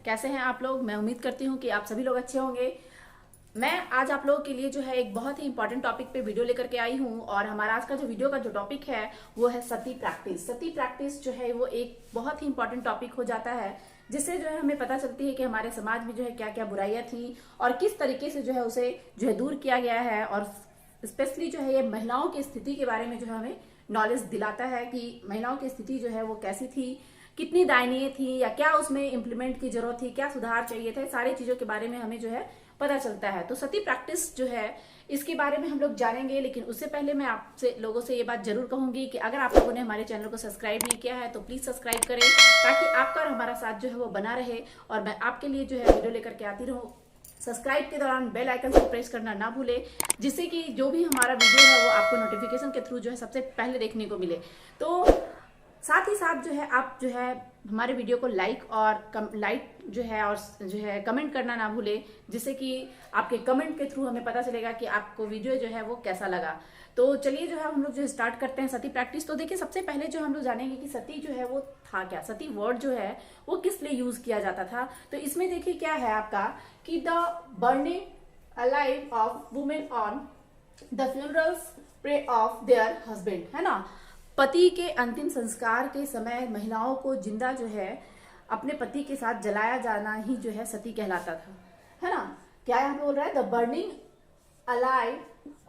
कैसे हैं आप लोग। मैं उम्मीद करती हूँ कि आप सभी लोग अच्छे होंगे। मैं आज आप लोगों के लिए जो है एक बहुत ही इंपॉर्टेंट टॉपिक पे वीडियो लेकर के आई हूँ और हमारा आज का जो वीडियो का जो टॉपिक है वो है सती प्रैक्टिस। सती प्रैक्टिस जो है वो एक बहुत ही इंपॉर्टेंट टॉपिक हो जाता है, जिससे जो है हमें पता चलती है कि हमारे समाज में जो है क्या क्या बुराइयां थी और किस तरीके से जो है उसे जो है दूर किया गया है। और स्पेशली जो है ये महिलाओं की स्थिति के बारे में जो है हमें नॉलेज दिलाता है कि महिलाओं की स्थिति जो है वो कैसी थी, कितनी दयनीय थी या क्या उसमें इम्प्लीमेंट की जरूरत थी, क्या सुधार चाहिए थे, सारी चीजों के बारे में हमें जो है पता चलता है। तो सती प्रैक्टिस जो है इसके बारे में हम लोग जानेंगे, लेकिन उससे पहले मैं आपसे लोगों से ये बात जरूर कहूंगी कि अगर आप लोगों ने हमारे चैनल को सब्सक्राइब नहीं किया है तो प्लीज सब्सक्राइब करें, ताकि आपका और हमारा साथ जो है वो बना रहे और मैं आपके लिए जो है वीडियो लेकर के आती रहूं। सब्सक्राइब के दौरान बेल आइकन को प्रेस करना ना भूले, जिससे कि जो भी हमारा वीडियो है वो आपको नोटिफिकेशन के थ्रू जो है सबसे पहले देखने को मिले। तो साथ ही साथ जो है आप जो है हमारे वीडियो को लाइक और जो है कमेंट करना ना भूले, जिससे कि आपके कमेंट के थ्रू हमें पता चलेगा कि आपको वीडियो जो है वो कैसा लगा। तो चलिए जो है हम लोग जो स्टार्ट करते हैं सती प्रैक्टिस। तो देखिए सबसे पहले जो हम लोग जानेंगे कि सती जो है वो था क्या, सती वर्ड जो है वो किस लिए यूज किया जाता था। तो इसमें देखिए क्या है आपका कि the burning alive of women on the funerals pray of their husband, है ना। पति के अंतिम संस्कार के समय महिलाओं को जिंदा जो है अपने पति के साथ जलाया जाना ही जो है सती कहलाता था, है ना। क्या यहाँ बोल रहा है, the burning alive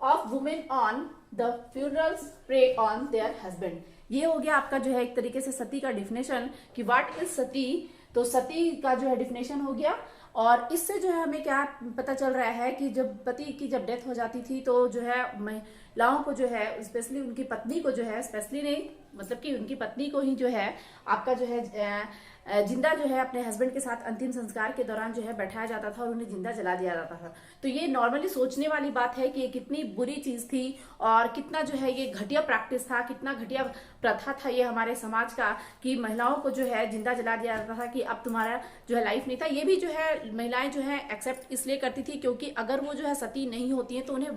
of women on the funerals pyre on their husband. ये हो गया आपका जो है एक तरीके से सती का डिफिनेशन कि व्हाट इज सती। तो सती का जो है डिफिनेशन हो गया। और इससे जो है हमें क्या पता चल रहा है कि जब पति की जब डेथ हो जाती थी तो जो है महिलाओं को जो है स्पेशली उनकी पत्नी को जो है, स्पेशली नहीं मतलब कि उनकी पत्नी को ही जो है आपका जो है जिंदा जो है अपने हस्बैंड के साथ अंतिम संस्कार के दौरान जो है बैठाया जाता था और उन्हें जिंदा जला दिया जाता था। तो ये नॉर्मली सोचने वाली बात है कि ये कितनी बुरी चीज थी और कितना जो है ये घटिया प्रैक्टिस था, कितना घटिया प्रथा था ये हमारे समाज का कि महिलाओं को जो है जिंदा जला दिया जाता था कि अब तुम्हारा जो है लाइफ नहीं था। ये भी जो है महिलाएं जो है एक्सेप्ट इसलिए करती थी क्योंकि अगर वो जो है सती नहीं होती है तो उन्हें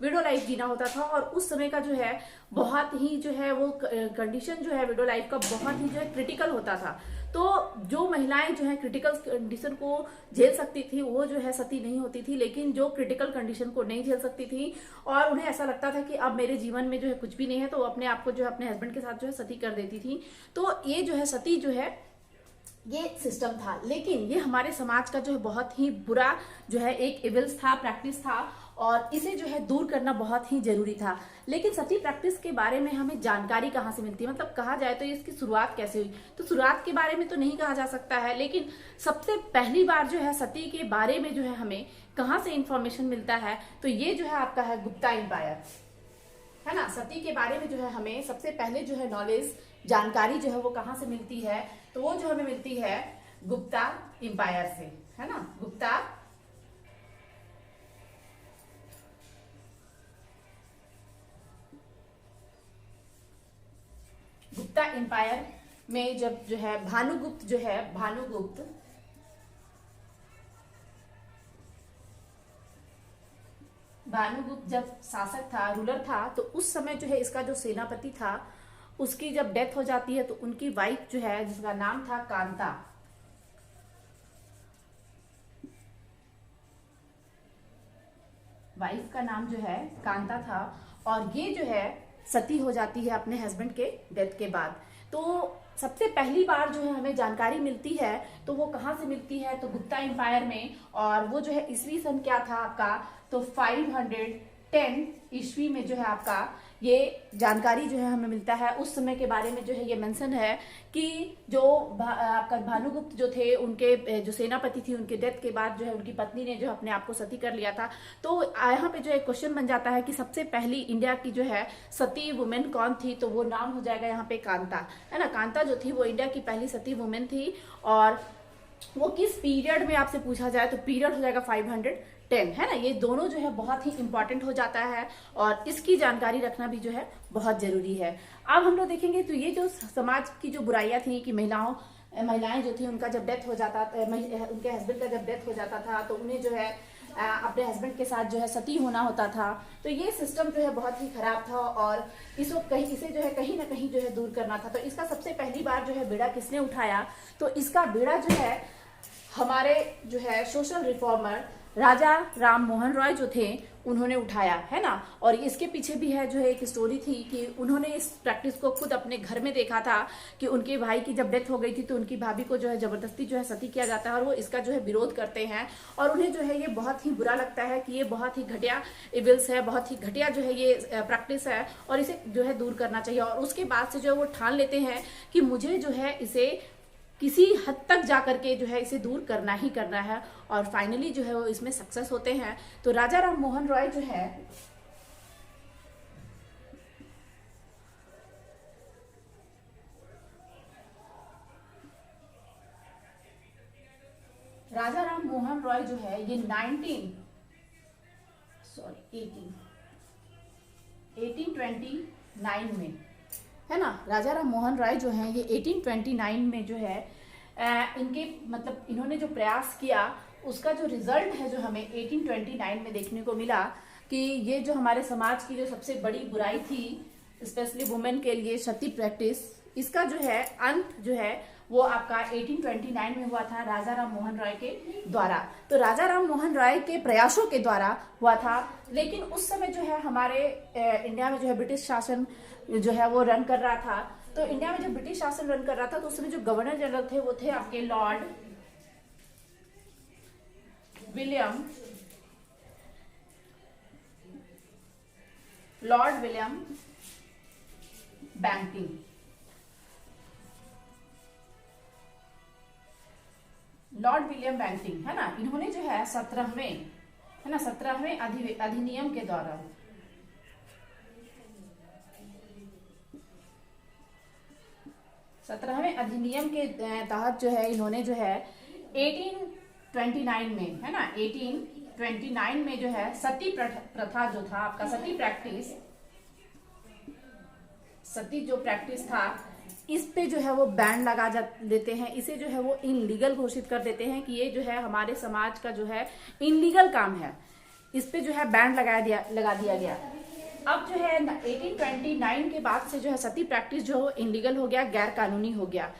विडो लाइफ जीना होता था। और उस समय का जो है बहुत ही जो है वो कंडीशन जो है विडो लाइफ का बहुत ही जो है क्रिटिकल होता था। तो जो महिलाएं जो है क्रिटिकल कंडीशन को झेल सकती थी वो जो है सती नहीं होती थी, लेकिन जो क्रिटिकल कंडीशन को नहीं झेल सकती थी और उन्हें ऐसा लगता था कि अब मेरे जीवन में जो है कुछ भी नहीं है, तो अपने आप को जो है अपने हस्बैंड के साथ जो है सती कर देती थी। तो ये जो है सती जो है ये सिस्टम था, लेकिन ये हमारे समाज का जो है बहुत ही बुरा जो है एक इविल्स था, प्रैक्टिस था और इसे जो है दूर करना बहुत ही जरूरी था। लेकिन सती प्रैक्टिस के बारे में हमें जानकारी कहाँ से मिलती है, मतलब कहा जाए तो इसकी शुरुआत कैसे हुई। तो शुरुआत के बारे में तो नहीं कहा जा सकता है, लेकिन सबसे पहली बार जो है सती के बारे में जो है हमें कहाँ से इंफॉर्मेशन मिलता है, तो ये जो है आपका है गुप्ता एम्पायर, है ना। सती के बारे में जो है हमें सबसे पहले जो है नॉलेज जानकारी जो है वो कहाँ से मिलती है, तो वो जो हमें मिलती है गुप्ता एम्पायर से, है ना। गुप्ता एम्पायर में जब जो है भानुगुप्त जब शासक था, रूलर था, तो उस समय जो है इसका जो सेनापति था उसकी जब डेथ हो जाती है तो उनकी वाइफ जो है जिसका नाम था कांता, वाइफ का नाम जो है कांता था और ये जो है सती हो जाती है अपने हस्बैंड के डेथ के बाद। तो सबसे पहली बार जो है हमें जानकारी मिलती है तो वो कहाँ से मिलती है, तो गुप्ता एम्पायर में। और वो जो है ईस्वी सन क्या था आपका, तो 510 ईस्वी में जो है आपका ये जानकारी जो है हमें मिलता है। उस समय के बारे में जो है ये मेंशन है कि जो आपका भानुगुप्त जो थे उनके जो सेनापति थी उनके डेथ के बाद जो है उनकी पत्नी ने जो अपने आप को सती कर लिया था। तो यहाँ पे जो एक क्वेश्चन बन जाता है कि सबसे पहली इंडिया की जो है सती वुमेन कौन थी, तो वो नाम हो जाएगा यहाँ पे कांता, है ना। कांता जो थी वो इंडिया की पहली सती वुमेन थी और वो किस पीरियड में आपसे पूछा जाए तो पीरियड हो जाएगा 510, है ना। ये दोनों जो है बहुत ही इंपॉर्टेंट हो जाता है और इसकी जानकारी रखना भी जो है बहुत जरूरी है। अब हम लोग देखेंगे तो ये जो समाज की जो बुराइयां थी कि महिलाएं जो थी उनका जब डेथ हो जाता उनके हस्बैंड का जब डेथ हो जाता था तो उन्हें जो है अपने हस्बैंड के साथ जो है सती होना होता था। तो ये सिस्टम जो है बहुत ही खराब था और इसे जो है कहीं ना कहीं जो है दूर करना था। तो इसका सबसे पहली बार जो है बेड़ा किसने उठाया, तो इसका बेड़ा जो है हमारे जो है सोशल रिफॉर्मर राजा राम मोहन रॉय जो थे उन्होंने उठाया, है ना। और इसके पीछे भी है जो है एक स्टोरी थी कि उन्होंने इस प्रैक्टिस को खुद अपने घर में देखा था कि उनके भाई की जब डेथ हो गई थी तो उनकी भाभी को जो है जबरदस्ती जो है सती किया जाता है और वो इसका जो है विरोध करते हैं और उन्हें जो है ये बहुत ही बुरा लगता है कि ये बहुत ही घटिया इविल्स है, बहुत ही घटिया जो है ये प्रैक्टिस है और इसे जो है दूर करना चाहिए। और उसके बाद से जो है वो ठान लेते हैं कि मुझे जो है इसे किसी हद तक जा करके जो है इसे दूर करना ही करना है और फाइनली जो है वो इसमें सक्सेस होते हैं। तो राजा राम मोहन रॉय जो है ये 1829 में, है ना। राजा राम मोहन राय जो हैं ये 1829 में जो है इनके मतलब इन्होंने जो प्रयास किया उसका जो रिजल्ट है जो हमें 1829 में देखने को मिला कि ये जो हमारे समाज की जो सबसे बड़ी बुराई थी स्पेशली वुमेन के लिए सती प्रैक्टिस, इसका जो है अंत जो है वो आपका 1829 में हुआ था राजा राम मोहन राय के द्वारा। तो राजा राम मोहन राय के प्रयासों के द्वारा हुआ था। लेकिन उस समय जो है हमारे इंडिया में जो है ब्रिटिश शासन जो है वो रन कर रहा था। तो इंडिया में जब ब्रिटिश शासन रन कर रहा था तो उस समय जो गवर्नर जनरल थे वो थे आपके Lord William Bentinck. Lord William Bentinck, है ना। इन्होंने जो है 17वें अधिनियम के द्वारा 17वें अधिनियम के तहत जो है इन्होंने जो है 1829 में, है ना, 1829 में जो है सती प्रथा जो था आपका सती जो प्रैक्टिस था इस पे जो है वो बैन लगा देते हैं। इसे जो है वो इनलीगल घोषित कर देते हैं कि ये जो है हमारे समाज का जो है इनलीगल काम है। इस पे जो है बैन लगा दिया गया। अब जो है 1829 के बाद से जो है सती प्रैक्टिस जो इनलीगल हो गया, गैर कानूनी हो गया।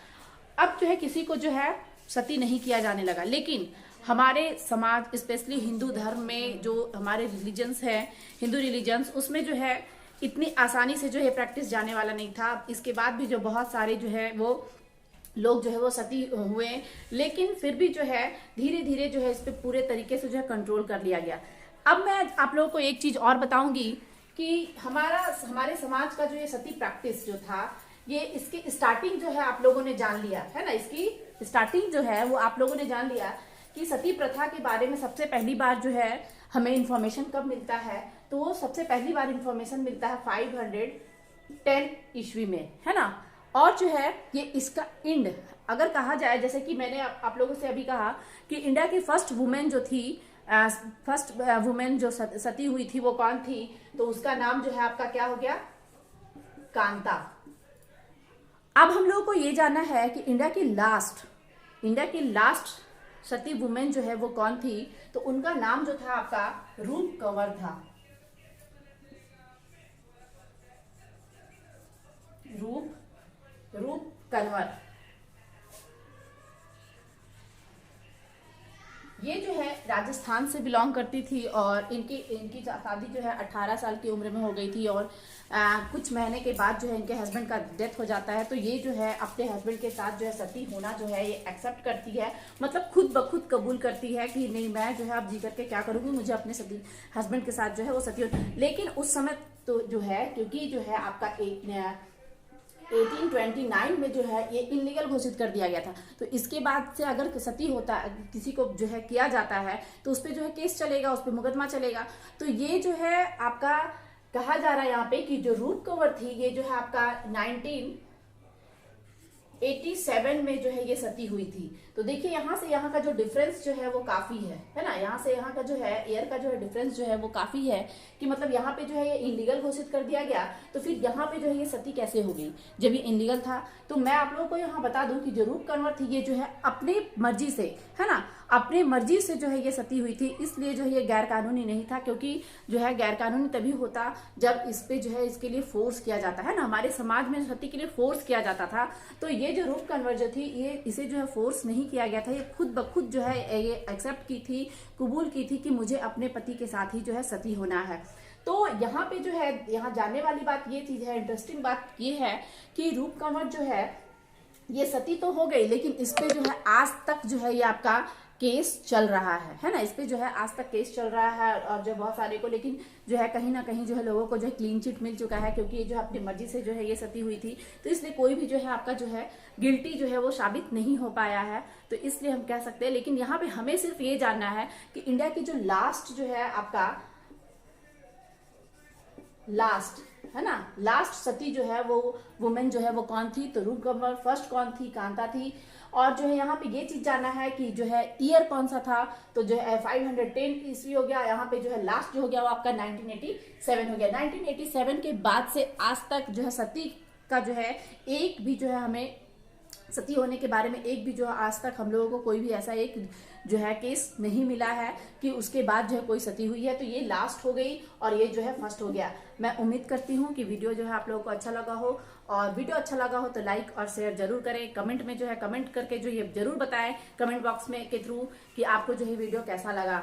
अब जो है किसी को जो है सती नहीं किया जाने लगा। लेकिन हमारे समाज स्पेशली हिंदू धर्म में जो हमारे रिलीजन्स है, हिंदू रिलीजन्स, उसमें जो है इतनी आसानी से जो है प्रैक्टिस जाने वाला नहीं था। इसके बाद भी जो बहुत सारे जो है वो लोग जो है वो सती हुए, लेकिन फिर भी जो है धीरे धीरे जो है इस पे पूरे तरीके से जो है कंट्रोल कर लिया गया। अब मैं आप लोगों को एक चीज और बताऊंगी कि हमारे समाज का जो ये सती प्रैक्टिस जो था ये इसकी स्टार्टिंग जो है आप लोगों ने जान लिया, है ना। इसकी स्टार्टिंग जो है वो आप लोगों ने जान लिया कि सती प्रथा के बारे में सबसे पहली बार जो है हमें इंफॉर्मेशन कब मिलता है, तो वो सबसे पहली बार इंफॉर्मेशन मिलता है 510 ईस्वी में, है ना। और जो है ये इसका इंड अगर कहा जाए, जैसे कि मैंने आप लोगों से अभी कहा कि इंडिया की फर्स्ट वुमेन जो सती हुई थी वो कौन थी, तो उसका नाम जो है आपका क्या हो गया, कांता। अब हम लोगों को ये जानना है कि इंडिया की लास्ट सती वुमेन जो है वो कौन थी, तो उनका नाम जो था आपका रूप कंवर था। रूप कंवर। ये जो है राजस्थान से बिलोंग करती थी और इनकी शादी जो है 18 साल की उम्र में हो गई थी और कुछ महीने के बाद जो है इनके हस्बैंड का डेथ हो जाता है। तो ये जो है अपने हस्बैंड के साथ जो है सती होना जो है ये एक्सेप्ट करती है, मतलब खुद ब खुद कबूल करती है कि नहीं, मैं जो है अब जी करके क्या करूंगी, मुझे अपने सती हस्बैंड के साथ जो है वो सती हो। लेकिन उस समय तो जो है क्योंकि जो है आपका 1829 में जो है ये इनलीगल घोषित कर दिया गया था, तो इसके बाद से अगर सती होता किसी को जो है किया जाता है तो उस पर जो है केस चलेगा, उस पर मुकदमा चलेगा। तो ये जो है आपका कहा जा रहा है यहाँ पे कि जो रूप कंवर थी ये जो है आपका 1987 में जो है ये सती हुई थी। तो देखिए यहाँ से यहाँ का जो डिफरेंस जो है वो काफी है ना। यहाँ से यहाँ का जो है ईयर का जो है डिफरेंस जो है वो काफी है कि मतलब यहाँ पे जो है ये इनलीगल घोषित कर दिया गया, तो फिर यहाँ पे जो है ये सती कैसे हो गई जब ये इनलीगल था। तो मैं आप लोगों को यहाँ बता दूं कि जो रूप कंवर थी ये जो है अपनी मर्जी से, है ना, अपनी मर्जी से जो है ये सती हुई थी, इसलिए जो है ये गैर कानूनी नहीं था। क्योंकि जो है गैर कानूनी तभी होता जब इस पे जो है इसके लिए फोर्स किया जाता है ना। हमारे समाज में सती के लिए फोर्स किया जाता था। तो ये जो रूप कंवर जो थी ये इसे जो है फोर्स नहीं नहीं किया गया था, ये खुद ब खुद जो है ये एक्सेप्ट की थी, कबूल की थी कि मुझे अपने पति के साथ ही जो है सती होना है। तो यहाँ पे जो है, यहाँ जानने वाली बात ये चीज है, इंटरेस्टिंग बात ये है कि रूप कंवर जो है ये सती तो हो गई, लेकिन इस पे जो है आज तक जो है ये आपका केस चल रहा है ना, इस पे जो है आज तक केस चल रहा है और जो बहुत सारे को, लेकिन जो है कहीं ना कहीं जो है लोगों को जो है क्लीन चिट मिल चुका है, क्योंकि ये जो अपनी मर्जी से जो है ये सती हुई थी, तो इसलिए कोई भी जो है आपका जो है गिल्टी जो है वो साबित नहीं हो पाया है, तो इसलिए हम कह सकते हैं। लेकिन यहाँ पे हमें सिर्फ ये जानना है कि इंडिया की जो लास्ट जो है आपका लास्ट है ना, लास्ट सती जो है वो वुमेन जो है वो कौन थी, तो रूप कंवर। फर्स्ट कौन थी, कांता थी। और जो है यहाँ पे ये चीज जानना है कि जो है ईयर कौन सा था, तो जो है 510 ईस्वी हो गया। यहाँ पे जो है लास्ट जो हो गया वो आपका 1987 हो गया। 1987 के बाद से आज तक जो है सती का जो है एक भी जो है हमें सती होने के बारे में एक भी जो है आज तक हम लोगों को कोई भी ऐसा एक जो है केस नहीं मिला है कि उसके बाद जो है कोई सती हुई है, तो ये लास्ट हो गई और ये जो है फर्स्ट हो गया। मैं उम्मीद करती हूँ कि वीडियो जो है आप लोगों को अच्छा लगा हो, और वीडियो अच्छा लगा हो तो लाइक और शेयर जरूर करें। कमेंट में जो है कमेंट करके जो ये जरूर बताएं कमेंट बॉक्स में के थ्रू कि आपको जो है वीडियो कैसा लगा।